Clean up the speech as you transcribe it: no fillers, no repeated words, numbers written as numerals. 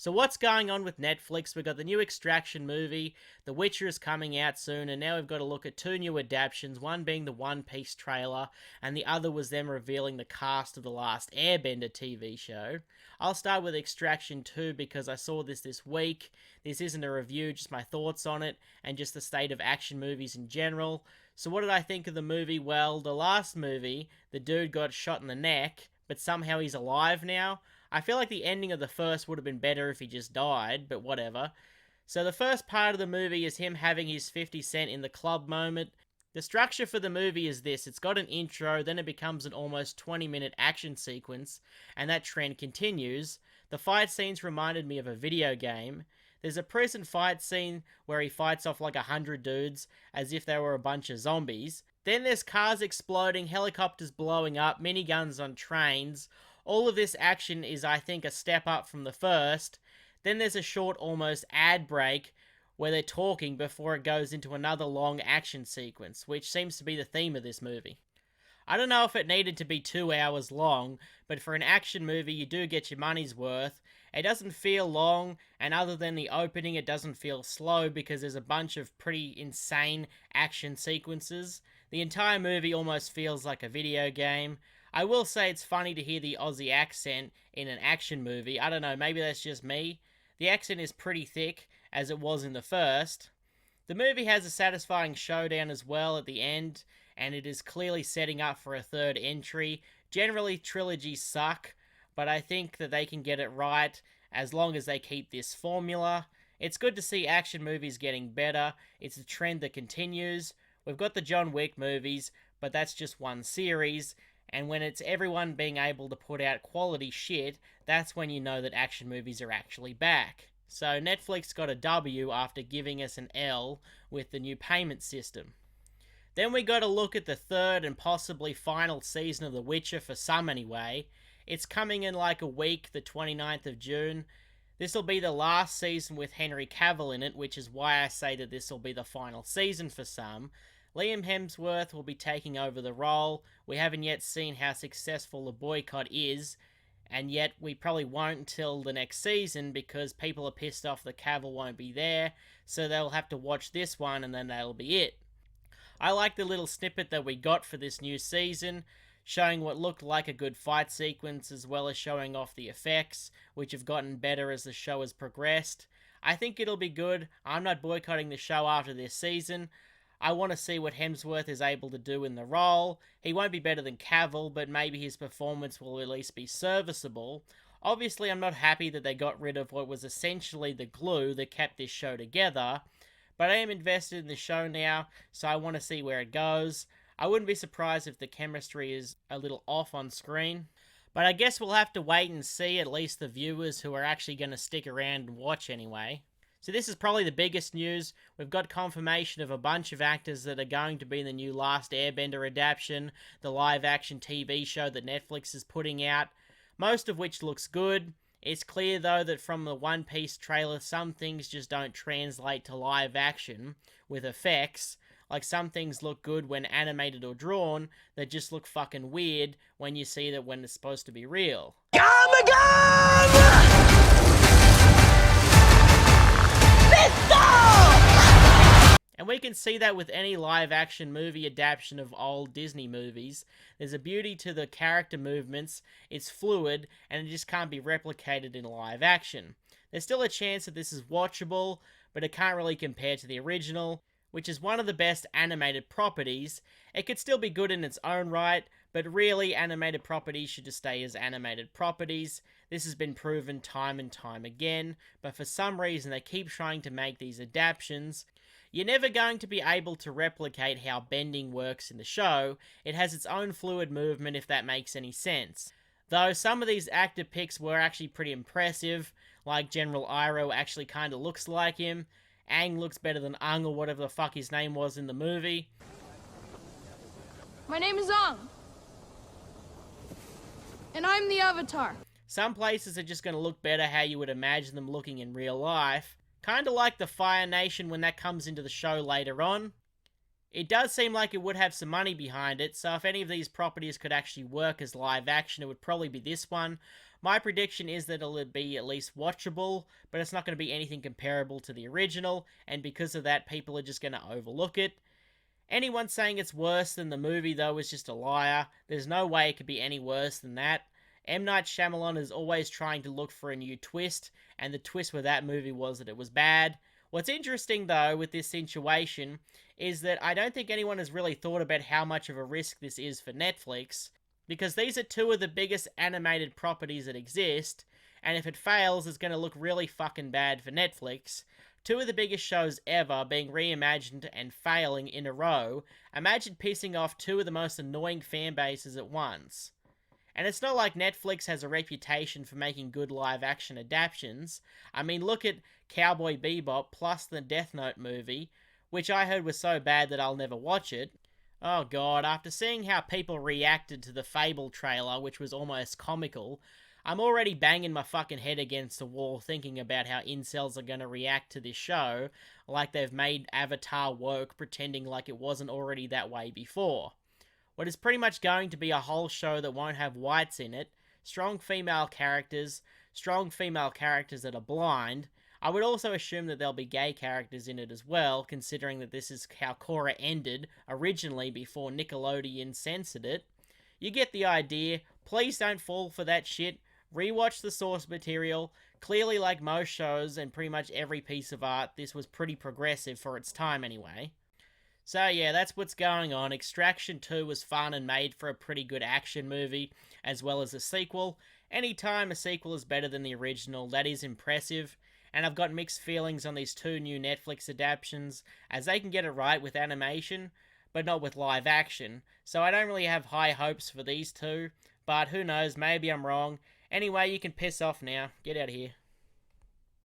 So what's going on with Netflix? We've got the new Extraction movie, The Witcher is coming out soon, and now we've got to look at two new adaptations, one being the One Piece trailer, and the other was them revealing the cast of the Last Airbender TV show. I'll start with Extraction 2 because I saw this week. This isn't a review, just my thoughts on it, and just the state of action movies in general. So what did I think of the movie? Well, the last movie, the dude got shot in the neck, but somehow he's alive now. I feel like the ending of the first would have been better if he just died, but whatever. So the first part of the movie is him having his 50 Cent in the club moment. The structure for the movie is this: it's got an intro, then it becomes an almost 20-minute action sequence, and that trend continues. The fight scenes reminded me of a video game. There's a prison fight scene where he fights off like 100 dudes as if they were a bunch of zombies. Then there's cars exploding, helicopters blowing up, miniguns on trains. All of this action is, I think, a step up from the first. Then there's a short, almost ad break where they're talking before it goes into another long action sequence, which seems to be the theme of this movie. I don't know if it needed to be 2 hours long, but for an action movie, you do get your money's worth. It doesn't feel long, and other than the opening, it doesn't feel slow because there's a bunch of pretty insane action sequences. The entire movie almost feels like a video game. I will say it's funny to hear the Aussie accent in an action movie. I don't know, maybe that's just me. The accent is pretty thick, as it was in the first. The movie has a satisfying showdown as well at the end, and it is clearly setting up for a third entry. Generally, trilogies suck, but I think that they can get it right as long as they keep this formula. It's good to see action movies getting better. It's a trend that continues. We've got the John Wick movies, but that's just one series. And when it's everyone being able to put out quality shit, that's when you know that action movies are actually back. So Netflix got a W after giving us an L with the new payment system. Then we got to look at the third and possibly final season of The Witcher, for some anyway. It's coming in like a week, the 29th of June. This will be the last season with Henry Cavill in it, which is why I say that this will be the final season for some. Liam Hemsworth will be taking over the role. We haven't yet seen how successful the boycott is, and yet we probably won't until the next season because people are pissed off that Cavill won't be there, so they'll have to watch this one and then that'll be it. I like the little snippet that we got for this new season, showing what looked like a good fight sequence as well as showing off the effects, which have gotten better as the show has progressed. I think it'll be good. I'm not boycotting the show after this season. I want to see what Hemsworth is able to do in the role. He won't be better than Cavill, but maybe his performance will at least be serviceable. Obviously, I'm not happy that they got rid of what was essentially the glue that kept this show together, but I am invested in the show now, so I want to see where it goes. I wouldn't be surprised if the chemistry is a little off on screen, but I guess we'll have to wait and see, at least the viewers who are actually going to stick around and watch anyway. So this is probably the biggest news. We've got confirmation of a bunch of actors that are going to be in the new Last Airbender adaptation, the live-action TV show that Netflix is putting out, most of which looks good. It's clear, though, that from the One Piece trailer, some things just don't translate to live action with effects. Like, some things look good when animated or drawn, that just look fucking weird when you see that when it's supposed to be real. Oh my God! And we can see that with any live-action movie adaptation of old Disney movies. There's a beauty to the character movements, it's fluid, and it just can't be replicated in live action. There's still a chance that this is watchable, but it can't really compare to the original, which is one of the best animated properties. It could still be good in its own right, but really, animated properties should just stay as animated properties. This has been proven time and time again, but for some reason they keep trying to make these adaptations. You're never going to be able to replicate how bending works in the show. It has its own fluid movement, if that makes any sense. Though some of these actor picks were actually pretty impressive, like General Iroh actually kinda looks like him. Aang looks better than Ung or whatever the fuck his name was in the movie. My name is Ung. And I'm the Avatar. Some places are just going to look better how you would imagine them looking in real life. Kinda like the Fire Nation when that comes into the show later on. It does seem like it would have some money behind it, so if any of these properties could actually work as live action, it would probably be this one. My prediction is that it'll be at least watchable, but it's not going to be anything comparable to the original, and because of that, people are just going to overlook it. Anyone saying it's worse than the movie, though, is just a liar. There's no way it could be any worse than that. M. Night Shyamalan is always trying to look for a new twist, and the twist with that movie was that it was bad. What's interesting, though, with this situation is that I don't think anyone has really thought about how much of a risk this is for Netflix, because these are two of the biggest animated properties that exist, and if it fails, it's going to look really fucking bad for Netflix. Two of the biggest shows ever being reimagined and failing in a row. Imagine pissing off two of the most annoying fan bases at once. And it's not like Netflix has a reputation for making good live action adaptations. I mean, look at Cowboy Bebop plus the Death Note movie, which I heard was so bad that I'll never watch it. Oh god, after seeing how people reacted to the Fable trailer, which was almost comical, I'm already banging my fucking head against the wall thinking about how incels are going to react to this show, like they've made Avatar woke, pretending like it wasn't already that way before. What is pretty much going to be a whole show that won't have whites in it, strong female characters that are blind. I would also assume that there'll be gay characters in it as well, considering that this is how Korra ended originally before Nickelodeon censored it. You get the idea. Please don't fall for that shit. Rewatch the source material. Clearly, like most shows and pretty much every piece of art, this was pretty progressive for its time anyway. So yeah, that's what's going on. Extraction 2 was fun and made for a pretty good action movie, as well as a sequel. Anytime a sequel is better than the original, that is impressive. And I've got mixed feelings on these two new Netflix adaptations, as they can get it right with animation, but not with live action. So I don't really have high hopes for these two, but who knows, maybe I'm wrong. Anyway, you can piss off now. Get out of here.